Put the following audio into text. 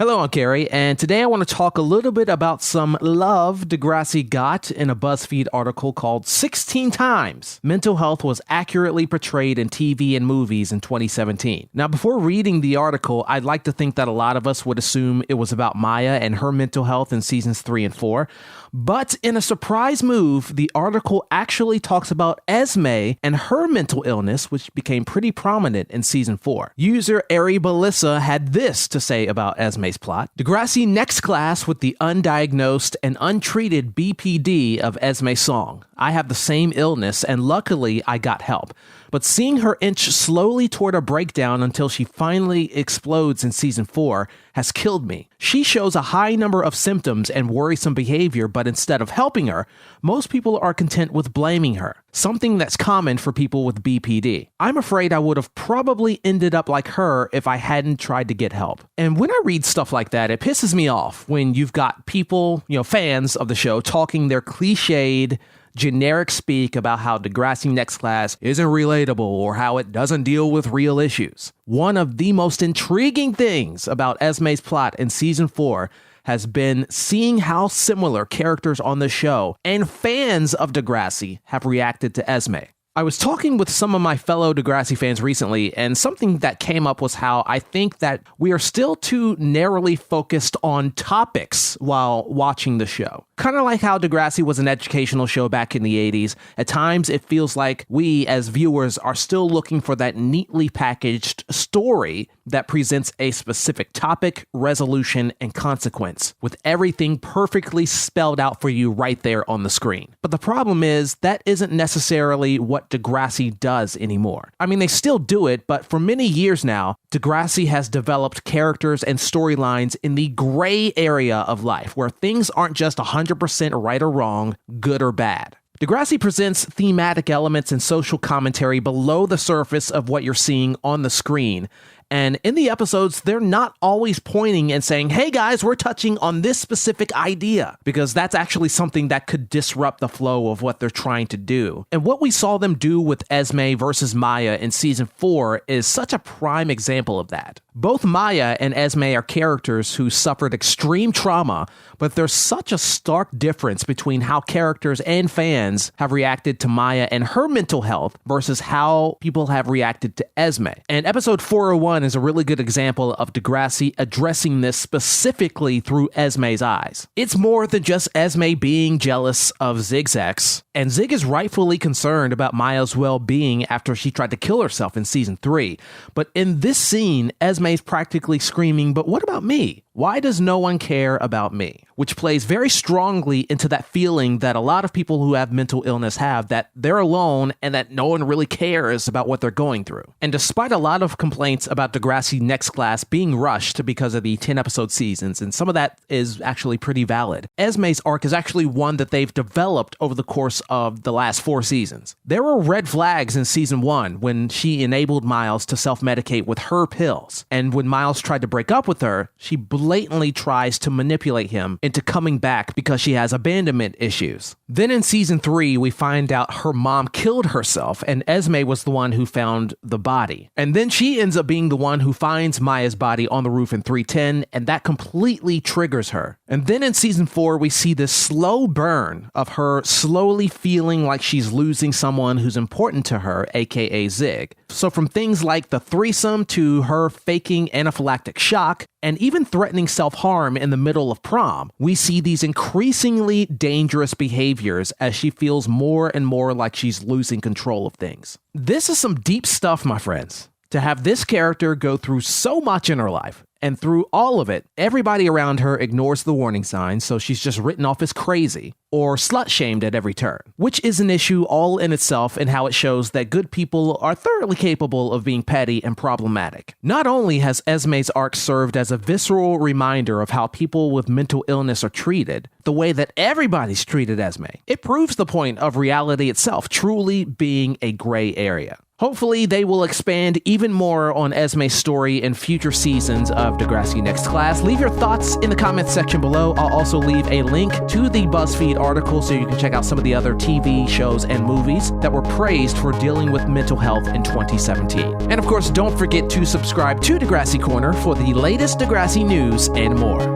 Hello, I'm Gary, and today I want to talk a little bit about some love Degrassi got in a BuzzFeed article called 16 Times Mental Health Was Accurately Portrayed in TV and Movies in 2017. Now, before reading the article, I'd like to think that a lot of us would assume it was about Maya and her mental health in seasons 3 and 4. But in a surprise move, the article actually talks about Esme and her mental illness, which became pretty prominent in season 4. User Ari Belissa had this to say about Esme's plot. Degrassi next class with the undiagnosed and untreated BPD of Esme's song. I have the same illness, and luckily I got help. But seeing her inch slowly toward a breakdown until she finally explodes in season 4 has killed me. She shows a high number of symptoms and worrisome behavior, but instead of helping her, most people are content with blaming her, something that's common for people with BPD. I'm afraid I would have probably ended up like her if I hadn't tried to get help. And when I read stuff like that, it pisses me off when you've got people, fans of the show, talking their cliched, generic speak about how Degrassi Next Class isn't relatable or how it doesn't deal with real issues. One of the most intriguing things about Esme's plot in season 4 has been seeing how similar characters on the show and fans of Degrassi have reacted to Esme. I was talking with some of my fellow Degrassi fans recently, and something that came up was how I think that we are still too narrowly focused on topics while watching the show. Kind of like how Degrassi was an educational show back in the 80s, at times it feels like we as viewers are still looking for that neatly packaged story that presents a specific topic, resolution, and consequence, with everything perfectly spelled out for you right there on the screen. But the problem is that isn't necessarily what Degrassi does anymore. I mean, they still do it, but for many years now, Degrassi has developed characters and storylines in the gray area of life, where things aren't just 100% right or wrong, good or bad. Degrassi presents thematic elements and social commentary below the surface of what you're seeing on the screen. And in the episodes, they're not always pointing and saying, hey guys, we're touching on this specific idea, because that's actually something that could disrupt the flow of what they're trying to do. And what we saw them do with Esme versus Maya in season 4 is such a prime example of that. Both Maya and Esme are characters who suffered extreme trauma, but there's such a stark difference between how characters and fans have reacted to Maya and her mental health versus how people have reacted to Esme. And episode 401 is a really good example of Degrassi addressing this specifically through Esme's eyes. It's more than just Esme being jealous of Zig's ex, and Zig is rightfully concerned about Maya's well-being after she tried to kill herself in season 3. But in this scene, Esme's practically screaming, but what about me? Why does no one care about me? Which plays very strongly into that feeling that a lot of people who have mental illness have, that they're alone and that no one really cares about what they're going through. And despite a lot of complaints about Degrassi Next Class being rushed because of the 10-episode seasons, and some of that is actually pretty valid, Esme's arc is actually one that they've developed over the course of the last 4 seasons. There were red flags in season 1 when she enabled Miles to self-medicate with her pills. And when Miles tried to break up with her, she blatantly tries to manipulate him into coming back because she has abandonment issues. Then in season 3, we find out her mom killed herself and Esme was the one who found the body. And then she ends up being the one who finds Maya's body on the roof in 310, and that completely triggers her. And then in season 4, we see this slow burn of her slowly feeling like she's losing someone who's important to her, aka Zig. So from things like the threesome to her faking anaphylactic shock, and even threatening self-harm in the middle of prom, we see these increasingly dangerous behaviors as she feels more and more like she's losing control of things. This is some deep stuff, my friends. To have this character go through so much in her life, and through all of it, everybody around her ignores the warning signs, so she's just written off as crazy, or slut-shamed at every turn, which is an issue all in itself in how it shows that good people are thoroughly capable of being petty and problematic. Not only has Esme's arc served as a visceral reminder of how people with mental illness are treated, the way that everybody's treated Esme, it proves the point of reality itself truly being a gray area. Hopefully, they will expand even more on Esme's story in future seasons of Degrassi Next Class. Leave your thoughts in the comments section below. I'll also leave a link to the BuzzFeed article so you can check out some of the other TV shows and movies that were praised for dealing with mental health in 2017. And of course, don't forget to subscribe to Degrassi Corner for the latest Degrassi news and more.